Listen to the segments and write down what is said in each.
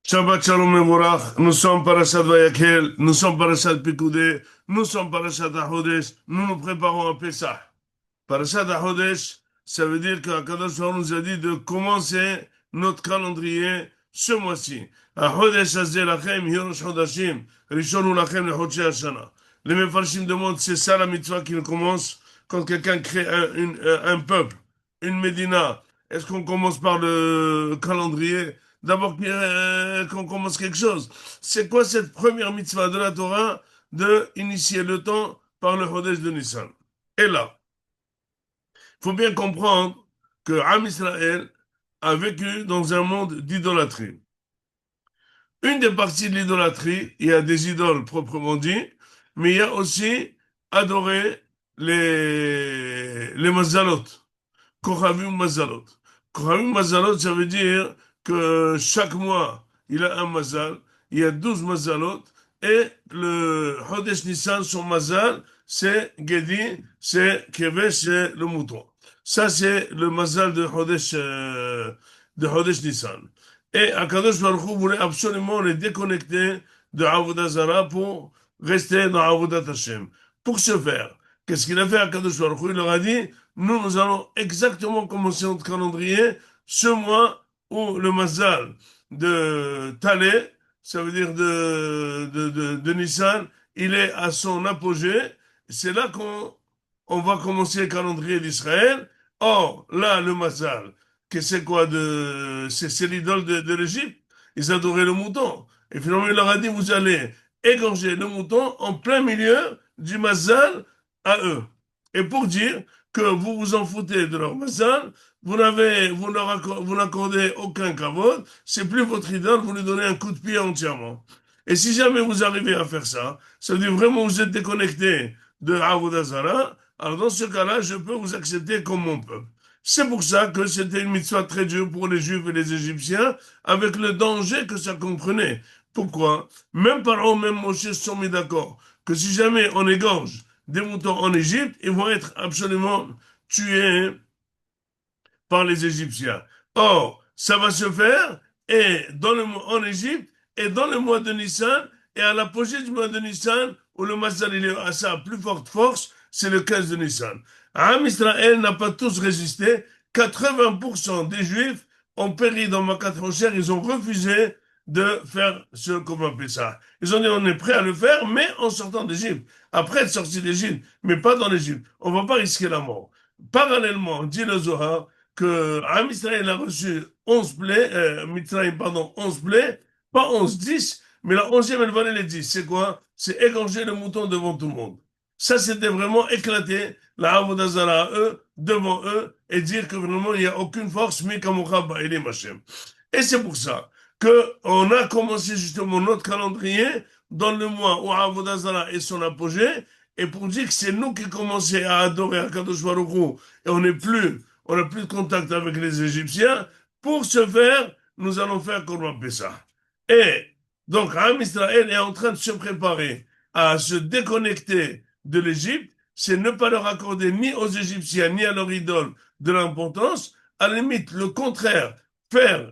Shabbat Shalom Mevorach, nous sommes Parashat Vayakhel, nous sommes Parashat Pekudei, nous sommes Parashat HaChodesh, nous nous préparons à Pessah. Parashat HaChodesh, ça veut dire qu'Akadosh Baruch Hu nous a dit de commencer notre calendrier ce mois-ci. HaChodesh Hazeh Lachem, Hirosh Chodashim, Rishon Hu Lachem Lechodshei Hashana. Les Mefarshim demandent, c'est ça la mitzvah qui commence quand quelqu'un crée un peuple, une Médina. Est-ce qu'on commence par le calendrier? D'abord qu'on commence quelque chose. C'est quoi cette première mitzvah de la Torah de initier le temps par le Chodesh de Nissan? Et là, il faut bien comprendre que Am Israël a vécu dans un monde d'idolâtrie. Une des parties de l'idolâtrie, il y a des idoles proprement dit, mais il y a aussi adorer les mazalot. Kochavim Mazalot. Kochavim Mazalot, ça veut dire que chaque mois, il a un mazal, il y a 12 mazalot, et le Chodesh Nissan, son mazal, c'est Gedi, c'est Kevesh, c'est le mouton. Ça, c'est le mazal de Chodesh Nissan. Et Akadosh Baruch Hu voulait absolument les déconnecter de Avodah Zarah pour rester dans Avodat Hashem. Pour ce faire, qu'est-ce qu'il a fait Akadosh Baruch Hu? Il leur a dit, nous allons exactement commencer notre calendrier ce mois où le mazal de Talé, ça veut dire de Nissan, il est à son apogée. C'est là qu'on va commencer le calendrier d'Israël. Or, là, le mazal, que c'est quoi c'est l'idole de l'Égypte. Ils adoraient le mouton. Et finalement, il leur a dit, vous allez égorger le mouton en plein milieu du mazal à eux. Et pour dire que vous vous en foutez de leur mazal, vous n'accordez aucun kavod, c'est plus votre idole, vous lui donnez un coup de pied entièrement. Et si jamais vous arrivez à faire ça, ça veut dire vraiment vous êtes déconnecté de Avodah Zarah, alors dans ce cas-là, je peux vous accepter comme mon peuple. C'est pour ça que c'était une mitzvah très dure pour les Juifs et les Égyptiens, avec le danger que ça comprenait. Pourquoi? Même Pharaon, même Moshe se sont mis d'accord que si jamais on égorge des moutons en Égypte, ils vont être absolument tués par les Égyptiens. Or, ça va se faire et en Égypte et dans le mois de Nissan et à l'apogée du mois de Nissan où le Massal est à sa plus forte force, c'est le 15 de Nissan. Am Israël n'a pas tous résisté. 80% des Juifs ont péri dans Makat Rocher. Ils ont refusé de faire ce qu'on appelle ça. Ils ont dit on est prêt à le faire, mais en sortant d'Égypte. Après être sorti d'Égypte, mais pas dans l'Égypte. On va pas risquer la mort. Parallèlement, dit le Zohar, que Am Israël a reçu 11 plaies, Mitzrayim, pardon, 11 plaies, pas 11, 10, mais la 11e, elle valait les 10. C'est quoi? C'est égorger le mouton devant tout le monde. Ça, c'était vraiment éclater la Avodah Zarah à eux, devant eux, et dire que vraiment, il n'y a aucune force, mais Kamocha Elim Hashem. Et c'est pour ça que on a commencé justement notre calendrier dans le mois où Avodah Zarah est son apogée, et pour dire que c'est nous qui commençons à adorer Akadosh Baruch Hu, et on n'a plus de contact avec les Égyptiens. Pour ce faire, nous allons faire Korban Pessah. Et donc, Am Israël est en train de se préparer à se déconnecter de l'Égypte, c'est ne pas leur accorder ni aux Égyptiens ni à leur idole de l'importance, à la limite le contraire, faire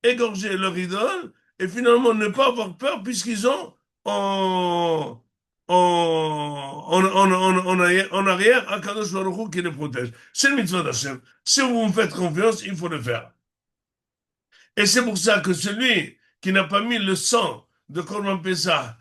égorger leur idole et finalement ne pas avoir peur puisqu'ils ont en arrière Akadosh Baruch Hu qui les protège. C'est le mitzvah d'Hachem. Si vous me faites confiance, il faut le faire. Et c'est pour ça que celui qui n'a pas mis le sang de Korban Pessah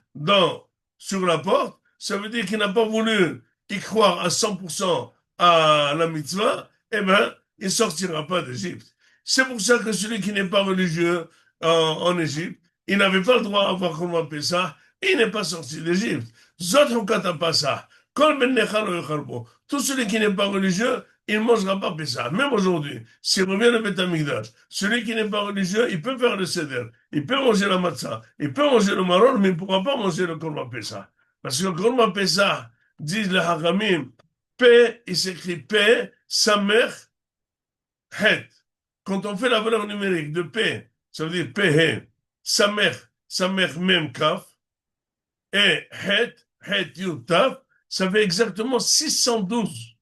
sur la porte, ça veut dire qu'il n'a pas voulu y croire à 100% à la mitzvah, eh bien, il ne sortira pas d'Égypte. C'est pour ça que celui qui n'est pas religieux en Égypte, il n'avait pas le droit à avoir Korban Pessah, et il n'est pas sorti d'Égypte. Zot hukata pas ça. Tout celui qui n'est pas religieux, il ne mangera pas Pessah. Même aujourd'hui, s'il revient au Beth Amikdash, celui qui n'est pas religieux, il peut faire le seder, il peut manger la matzah, il peut manger le maror, mais il ne pourra pas manger le korban Pessah. Parce que le korban Pessah, disent les Haramim, P, il s'écrit P, Samer, Het. Quand on fait la valeur numérique de P, ça veut dire P, He, Samer, Samer, Mem, Kaf, et Het, Het, Yud, Taf, ça fait exactement 612.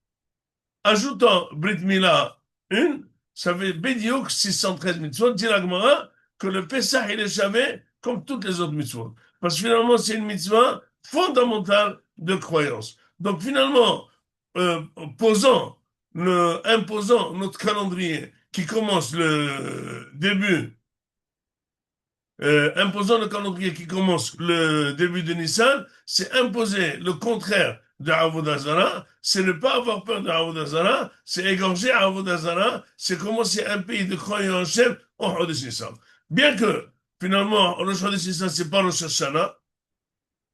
Ajoutant Brit Mila 1, ça fait Bédiouk 613 mitzvot, dit la Gemara, que le Pessah, il est jamais comme toutes les autres mitzvot. Parce que finalement, c'est une mitzvah fondamentale de croyance. Donc finalement, euh, imposant notre calendrier qui commence le début imposant le calendrier qui commence le début de Nissan, c'est imposer le contraire de Avodah Zarah, c'est ne pas avoir peur de Avodah Zarah, c'est égorger Avodah Zarah, c'est commencer un pays de croyants en chef en Chodesh Nissan. Bien que, finalement, le Chodesh Nissan, c'est pas le Hashanah,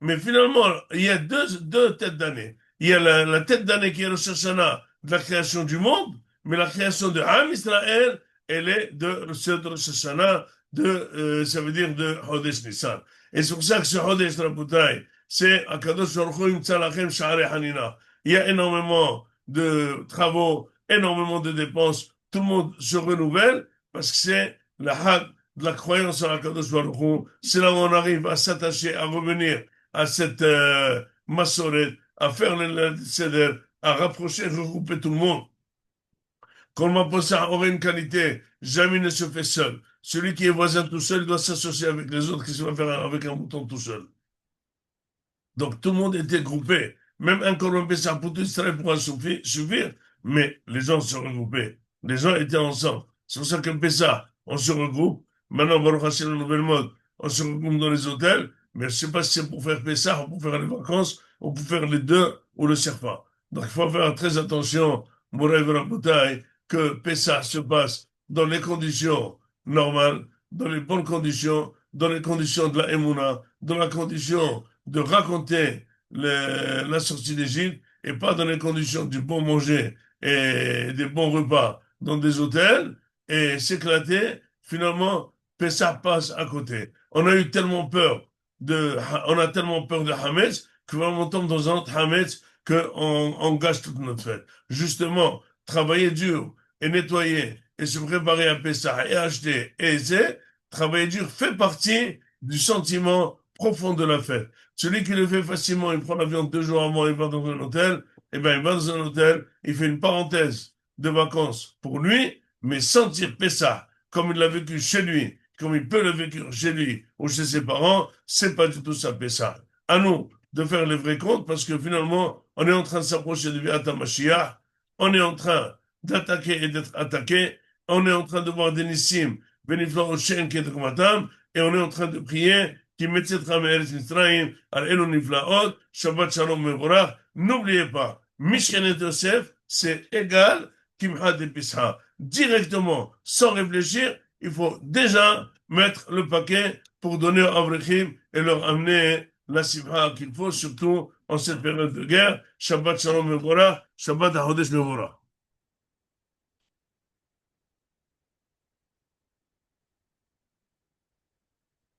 mais finalement, il y a deux têtes d'année. Il y a la tête d'année qui est Rosh Hashanah de la création du monde, mais la création de Ham Israël, elle est de Rosh Hashanah, ça veut dire de Chodesh Nissan. Et c'est pour ça que ce Chodesh Rabotai, c'est Akadosh Baruch Hu Yimtza Lachem Sha'arei Hanina. Il y a énormément de travaux, énormément de dépenses. Tout le monde se renouvelle parce que c'est la Hag de la croyance en Akadosh Baruch Hu. C'est là où on arrive à s'attacher, à revenir à cette massorette, à faire le seder, à rapprocher, regrouper tout le monde. Quand le Maposa aurait une qualité, jamais ne se fait seul. Celui qui est voisin tout seul doit s'associer avec les autres qui se va faire avec un bouton tout seul. Donc tout le monde était groupé. Même un Corban Pessah pour tout Israël pourra suffire, mais les gens se regroupaient. Les gens étaient ensemble. C'est pour ça que Pessah, on se regroupe. Maintenant, Baruch Hashem, la nouvelle mode, on se regroupe dans les hôtels, mais je ne sais pas si c'est pour faire Pessah ou pour faire les vacances, ou pour faire les deux, ou le Serfa. Donc il faut faire très attention, Mouraï Rabotai, que Pessah se passe dans les conditions normales, dans les bonnes conditions, dans les conditions de la Emouna, dans la condition de raconter la sortie d'Égypte et pas dans les conditions du bon manger et des bons repas dans des hôtels et s'éclater. Finalement, Pessah passe à côté. On a tellement peur de Hametz que vraiment on tombe dans un autre Hametz qu'on gâche toute notre fête. Justement, travailler dur et nettoyer et se préparer à Pessah et acheter et essayer, travailler dur fait partie du sentiment profond de la fête. Celui qui le fait facilement, il prend l'avion 2 jours avant, il va dans un hôtel, et bien il va dans un hôtel, il fait une parenthèse de vacances pour lui, mais sentir Pessah, comme il l'a vécu chez lui, comme il peut le vécu chez lui ou chez ses parents, c'est pas du tout ça Pessah. À nous de faire les vrais comptes, parce que finalement, on est en train de s'approcher de Viat HaMashiach, on est en train d'attaquer et d'être attaqué, on est en train de voir des Nissim, Benifla Oshen, qui est de Komatam, et on est en train de prier qui mettra Meretz Mitzrayim, al Elon Niflaot, Shabbat Shalom Mevorach. N'oubliez pas, Mishkenet Yosef, c'est égal Kimhad et Pisha. Directement, sans réfléchir, il faut déjà mettre le paquet pour donner aux Avrechim et leur amener la simha qu'il faut, surtout en cette période de guerre. Shabbat Shalom Mevorach, Shabbat HaChodesh Mevorach.